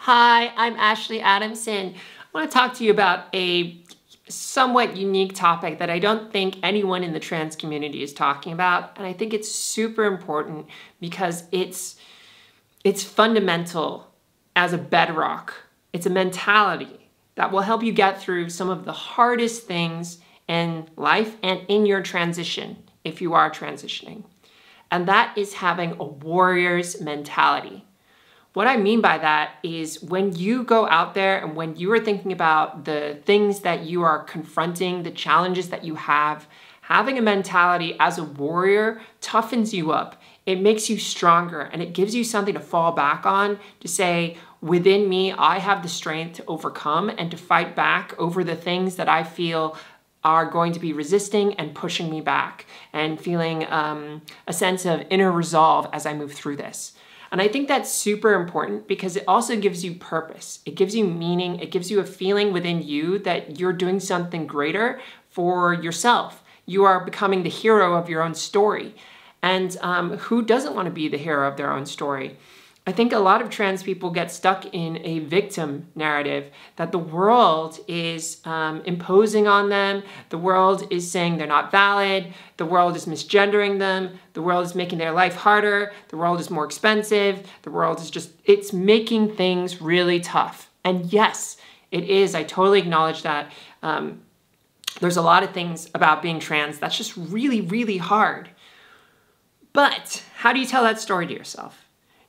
Hi, I'm Ashley Adamson. I want to talk to you about a somewhat unique topic that I don't think anyone in the trans community is talking about, and I think it's super important because it's fundamental as a bedrock. It's a mentality that will help you get through some of the hardest things in life and in your transition if you are transitioning. And that is having a warrior's mentality. What I mean by that is when you go out there and when you are thinking about the things that you are confronting, the challenges that you have, having a mentality as a warrior toughens you up. It makes you stronger and it gives you something to fall back on to say, within me, I have the strength to overcome and to fight back over the things that I feel are going to be resisting and pushing me back, and feeling a sense of inner resolve as I move through this. And I think that's super important because it also gives you purpose. It gives you meaning. It gives you a feeling within you that you're doing something greater for yourself. You are becoming the hero of your own story. And who doesn't want to be the hero of their own story? I think a lot of trans people get stuck in a victim narrative that the world is imposing on them. The world is saying they're not valid. The world is misgendering them. The world is making their life harder. The world is more expensive. The world is it's making things really tough. And yes, it is. I totally acknowledge that. There's a lot of things about being trans that's just really, really hard. But how do you tell that story to yourself?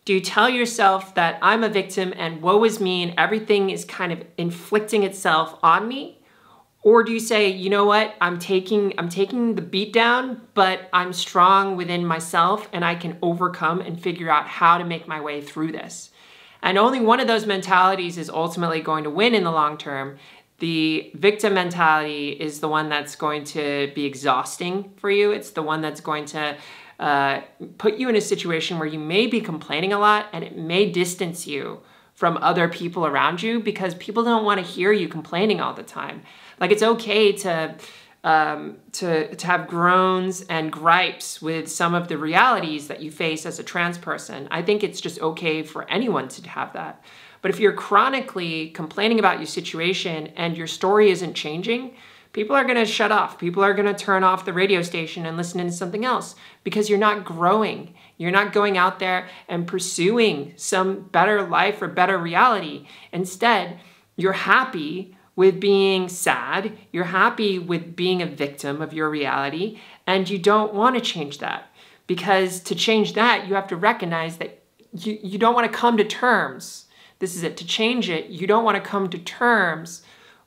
Do you tell yourself that I'm a victim and woe is me and everything is kind of inflicting itself on me? Or do you say, you know what, I'm taking the beat down, but I'm strong within myself and I can overcome and figure out how to make my way through this? And only one of those mentalities is ultimately going to win in the long term. The victim mentality is the one that's going to be exhausting for you. It's the one that's going to put you in a situation where you may be complaining a lot and it may distance you from other people around you because people don't want to hear you complaining all the time. Like, it's okay to have groans and gripes with some of the realities that you face as a trans person. I think it's just okay for anyone to have that. But if you're chronically complaining about your situation and your story isn't changing, people are going to shut off. People are going to turn off the radio station and listen to something else because you're not growing. You're not going out there and pursuing some better life or better reality. Instead, you're happy with being sad. You're happy with being a victim of your reality, and you don't want to change that. Because to change that, you have to recognize that you don't want to come to terms. This is it. To change it, you don't want to come to terms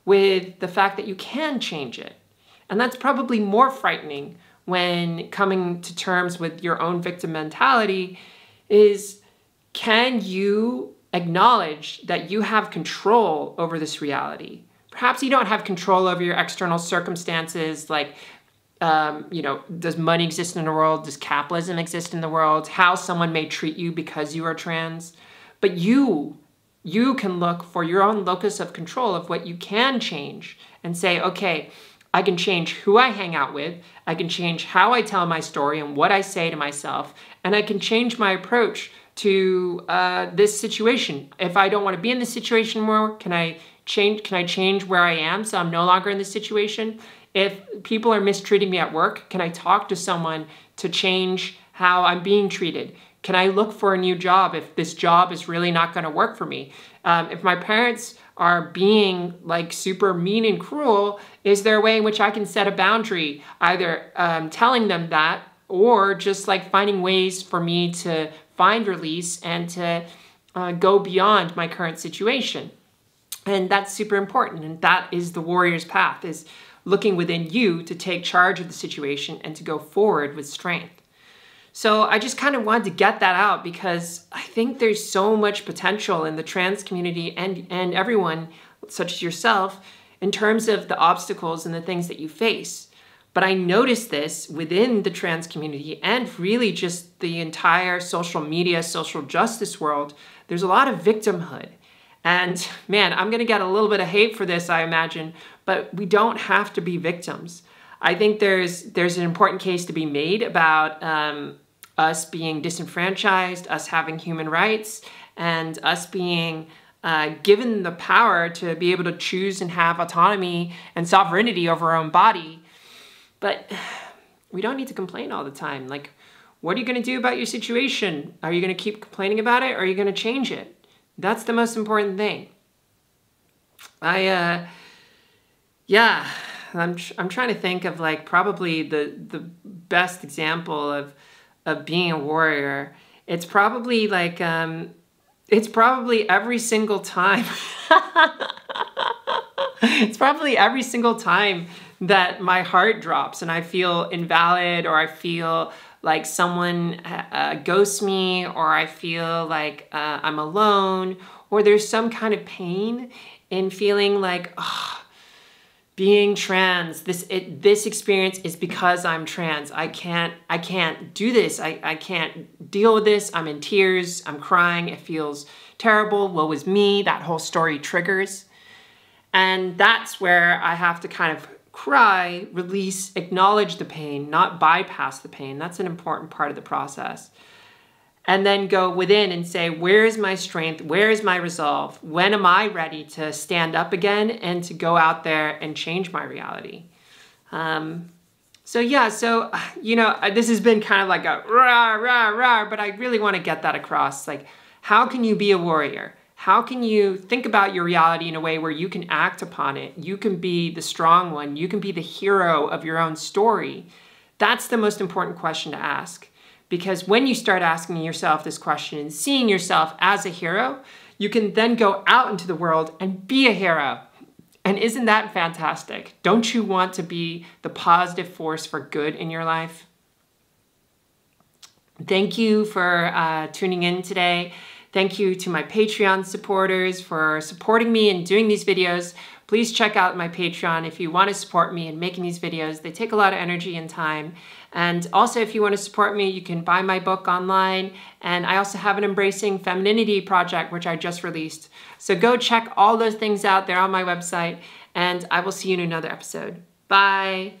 with the fact that you can change it. And that's probably more frightening when coming to terms with your own victim mentality is, can you acknowledge that you have control over this reality? Perhaps you don't have control over your external circumstances, like, does money exist in the world? Does capitalism exist in the world? How someone may treat you because you are trans? But you can look for your own locus of control of what you can change and say, okay, I can change who I hang out with. I can change how I tell my story and what I say to myself. And I can change my approach to this situation. If I don't want to be in this situation more, can I change where I am so I'm no longer in this situation? If people are mistreating me at work, can I talk to someone to change how I'm being treated? Can I look for a new job if this job is really not going to work for me? If my parents are being like super mean and cruel, is there a way in which I can set a boundary, either telling them that or just like finding ways for me to find release and to go beyond my current situation? And that's super important. And that is the warrior's path, is looking within you to take charge of the situation and to go forward with strength. So I just kind of wanted to get that out because I think there's so much potential in the trans community and everyone, such as yourself, in terms of the obstacles and the things that you face. But I noticed this within the trans community and really just the entire social media, social justice world. There's a lot of victimhood. And man, I'm going to get a little bit of hate for this, I imagine, but we don't have to be victims. I think there's an important case to be made about us being disenfranchised, us having human rights, and us being given the power to be able to choose and have autonomy and sovereignty over our own body. But we don't need to complain all the time. Like, what are you going to do about your situation? Are you going to keep complaining about it, or are you going to change it? That's the most important thing. I'm trying to think of like probably the best example of being a warrior. It's probably like it's probably every single time. It's probably every single time that my heart drops and I feel invalid, or I feel like someone ghosts me, or I feel like I'm alone, or there's some kind of pain in feeling like, oh, being trans, this experience is because I'm trans. I can't do this. I can't deal with this. I'm in tears. I'm crying. It feels terrible. Woe is me. That whole story triggers. And that's where I have to kind of cry, release, acknowledge the pain, not bypass the pain. That's an important part of the process. And then go within and say, where is my strength? Where is my resolve? When am I ready to stand up again and to go out there and change my reality? So this has been kind of like a rah, rah, rah, but I really want to get that across. Like, how can you be a warrior? How can you think about your reality in a way where you can act upon it? You can be the strong one. You can be the hero of your own story. That's the most important question to ask. Because when you start asking yourself this question and seeing yourself as a hero, you can then go out into the world and be a hero. And isn't that fantastic? Don't you want to be the positive force for good in your life? Thank you for tuning in today. Thank you to my Patreon supporters for supporting me and doing these videos. Please check out my Patreon if you want to support me in making these videos. They take a lot of energy and time. And also, if you want to support me, you can buy my book online. And I also have an Embracing Femininity project, which I just released. So go check all those things out. They're on my website. And I will see you in another episode. Bye.